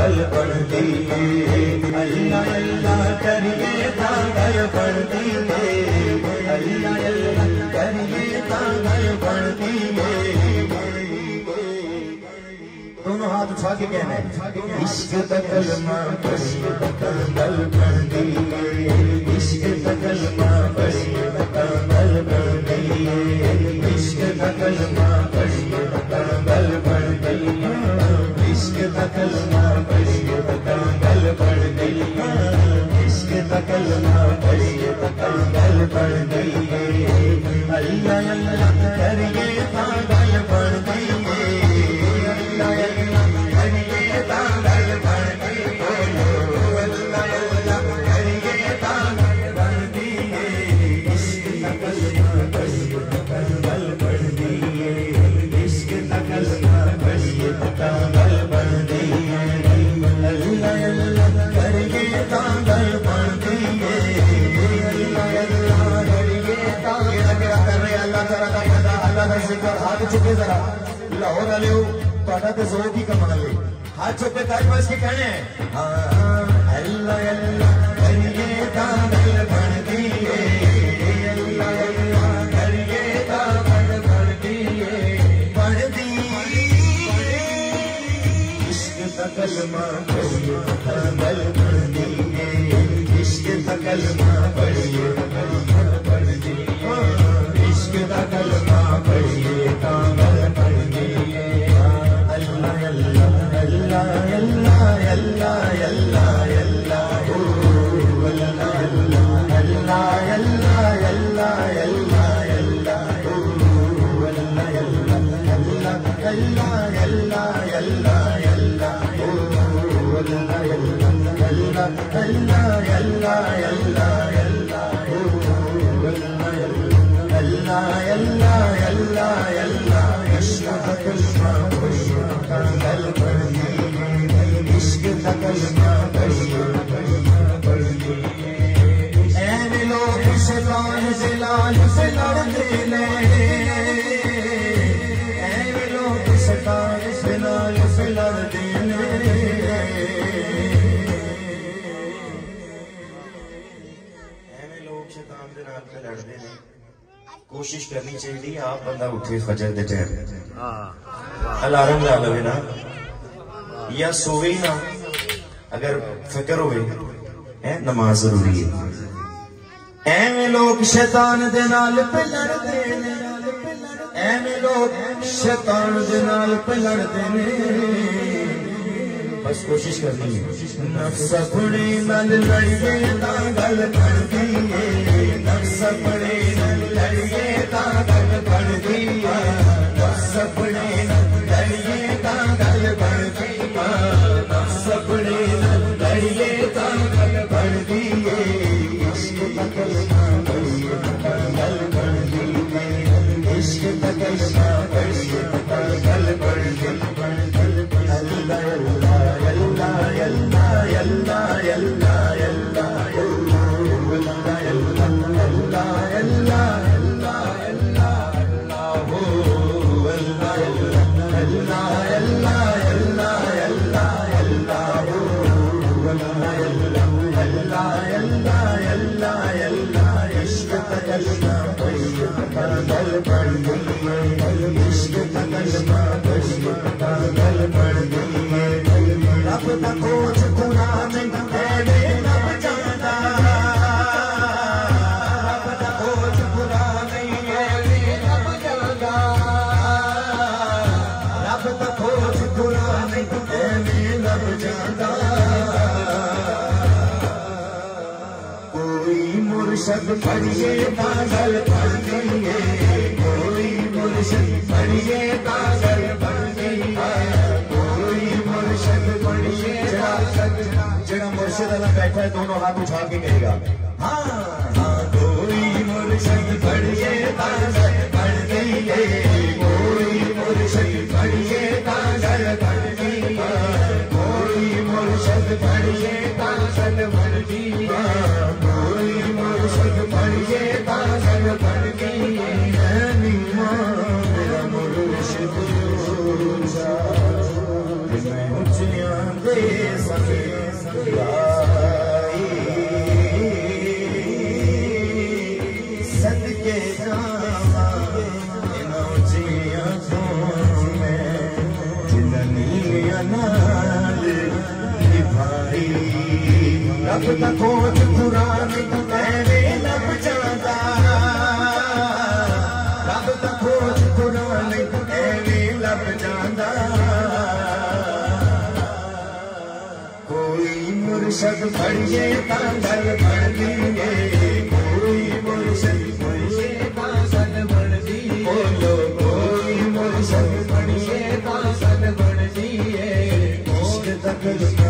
گل بڑھتی ہے اللہ اللہ کریے تا گل بڑھتی ہے اللہ اللہ کریے تا گل بڑھتی ہے دونوں ہاتھ اٹھا کے کہنا ہے عشق دا کلمہ پڑھیے تا گل بڑھتی ہے عشق دا کلمہ پڑھیے تا گل بڑھتی ہے عشق دا کلمہ پڑھیے تا گل بڑھتی ہے عشق دا کلمہ پڑھیے تا گل بڑھتی ہے عشق دا کلمہ پڑھیے تا گل بڑھتی ہے اللہ اللہ کریے تا گل بڑھتی ہے اللہ اللہ کریے تا گل بڑھتی ہے اللہ اللہ کریے تا گل بڑھتی ہے عشق دا کلمہ پڑھیے تا گل بڑھتی ہے عشق دا کلمہ پڑھیے تا گل بڑھتی ہے اللہ اللہ کریے تا گل بڑھتی ہے اللہ اللہ کریے تا کر رہے اللہ تعالیٰ کا یاد اللہ کا ذکر ہاتھ چکے ذرا لاہور والے ہو پڑھا تو زور کی کمال ہے ہاتھ چکے تاج بس کے کہنے ہیں اللہ اللہ کریے تا گل بڑھتی ہے اللہ اللہ کریے تا گل بڑھتی ہے بڑھتی عشق دا کلمہ پڑھیے تا گل بڑھتی ہے عشق دا کلمہ پڑھیے تا گل بڑھتی ہے عشق دا کلمہ پڑھیے تا گل بڑھتی ہے اللہ اللہ اللہ اللہ اللہ اللہ اللہ اللہ اللہ اللہ کوشش کرنی چاہیے آپ بندہ اٹھے فجر دے ٹائم الارم لا لوے نا یا سوے نا اگر فکر ہوئے نماز ضروری ہے ایویں لوگ شیطان دے نال پہ لڑدے نے ایویں لوگ شیطان دے نال پہ لڑدے نے بس کوشش کرنی ہے نفس اپنے نال لڑیے تا گل بڑھتی ہے نفس اپنے نال لڑیے تا گل بڑھتی ہے نفس اپنے نال لڑیے تا گل بڑھتی ہے نفس اپنے نال لڑیے تا گل بڑھتی ہے عشق دا کلمہ پڑھیے تا گل بڑھتی ہے عشق دا کلمہ پڑھیے تا گل بڑھتی ہے اللہ مرشد پڑھیے تا گل بڑھتی ہے کوئی مرشد پڑھیے تا گل بڑھتی ہے کوئی مرشد پڑھیے جڑا مرشد اللہ بیٹھا ہے دونوں ہاتھ اٹھا کے کہے گا ہاں ہاں کوئی مرشد پڑھیے تا گل بڑھتی ہے کوئی مرشد پڑھیے تا گل بڑھتی ہے کوئی مرشد پڑھیے تا گل بڑھتی ہے کوئی مرشد پڑھیے تا گل بڑھتی ہے میرا مرشد میں اچھلیاں دے صدقے جاواں انہاں جیاں تو میں جنانیاں نال نبھائی رب دا کوٹ قرآن ایویں لب جاندا رب دا کوٹ قرآن ایویں لب جاندا کوئی مرشد پڑھیے تاں گل بڑھدی ہے کوئی مرشد پڑھیے تاں گل بڑھدی ہے بولو کوئی مرشد پڑھیے تاں گل بڑھدی ہے عشق دا کلمہ